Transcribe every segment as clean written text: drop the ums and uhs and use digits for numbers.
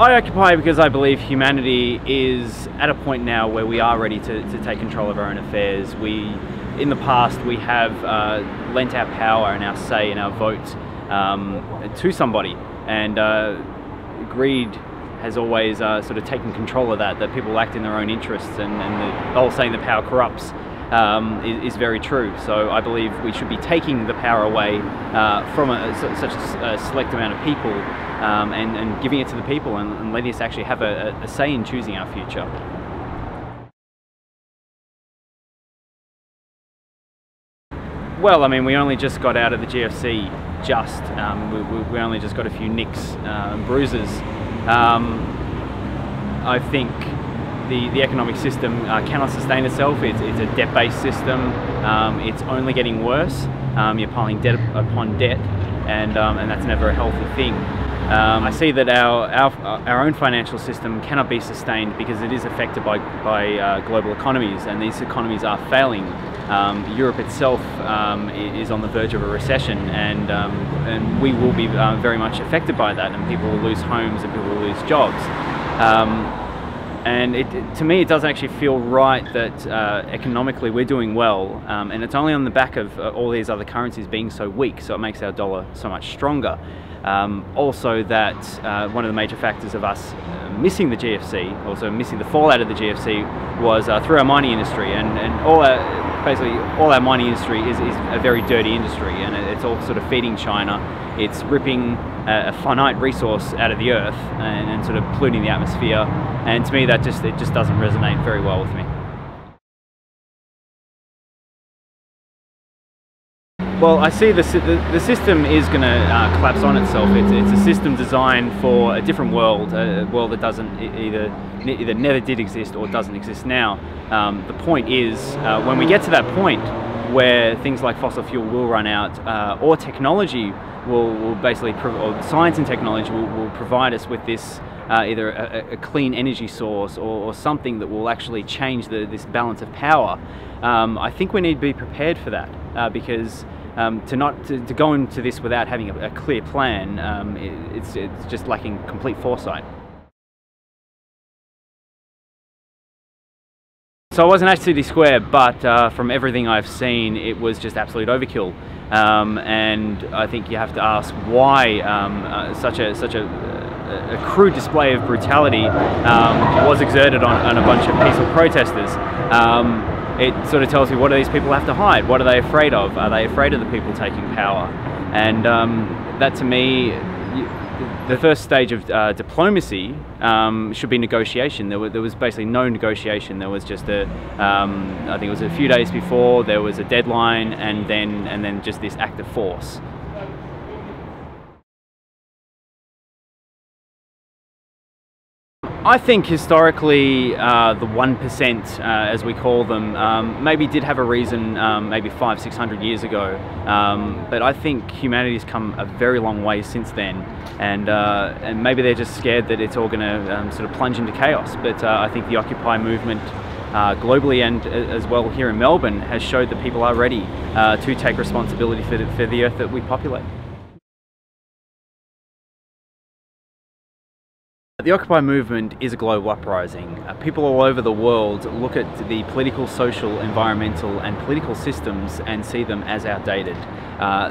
I occupy because I believe humanity is at a point now where we are ready to take control of our own affairs. In the past, we have lent our power and our say and our vote to somebody, and greed has always sort of taken control of that people act in their own interests, and the whole saying the power corrupts is very true. So I believe we should be taking the power away from such a select amount of people and giving it to the people and letting us actually have a say in choosing our future. Well, I mean, we only just got out of the GFC, we only just got a few nicks and bruises. I think the economic system cannot sustain itself. It's a debt-based system. It's only getting worse. You're piling debt upon debt, and that's never a healthy thing. I see that our own financial system cannot be sustained because it is affected by global economies, and these economies are failing. Europe itself is on the verge of a recession, and we will be very much affected by that, and people will lose homes and people will lose jobs. And to me, it doesn't actually feel right that economically we're doing well, and it's only on the back of all these other currencies being so weak, so it makes our dollar so much stronger. Also, that one of the major factors of us missing the GFC, also missing the fallout of the GFC, was through our mining industry, and basically all our mining industry is a very dirty industry, and it's all sort of feeding China. It's ripping a finite resource out of the earth and sort of polluting the atmosphere, and to me it just doesn't resonate very well with me. Well, I see the system is going to collapse on itself. It's a system designed for a different world, a world that doesn't either never did exist or doesn't exist now. The point is, when we get to that point where things like fossil fuel will run out, or technology will basically, or science and technology will provide us with this either a clean energy source or something that will actually change this balance of power. I think we need to be prepared for that, because to go into this without having a clear plan, it's just lacking complete foresight. So I wasn't at City Square, but from everything I've seen, it was just absolute overkill. And I think you have to ask why such a crude display of brutality was exerted on a bunch of peaceful protesters. It sort of tells me, what do these people have to hide? What are they afraid of? Are they afraid of the people taking power? And that, to me, the first stage of diplomacy should be negotiation. There was basically no negotiation. There was just I think it was a few days before, there was a deadline, and then just this act of force. I think historically the 1%, as we call them, maybe did have a reason maybe 500–600 years ago, but I think humanity's come a very long way since then, and maybe they're just scared that it's all going to sort of plunge into chaos. But I think the Occupy movement globally, and as well here in Melbourne, has showed that people are ready to take responsibility for the earth that we populate. The Occupy movement is a global uprising. People all over the world look at the political, social, environmental and political systems and see them as outdated.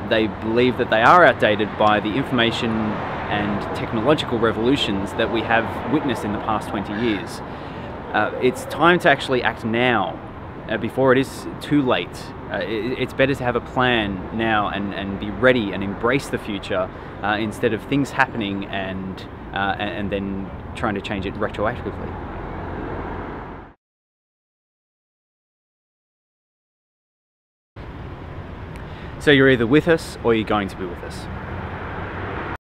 They believe that they are outdated by the information and technological revolutions that we have witnessed in the past 20 years. It's time to actually act now, before it is too late. It's better to have a plan now and be ready and embrace the future instead of things happening and then trying to change it retroactively. So you're either with us or you're going to be with us.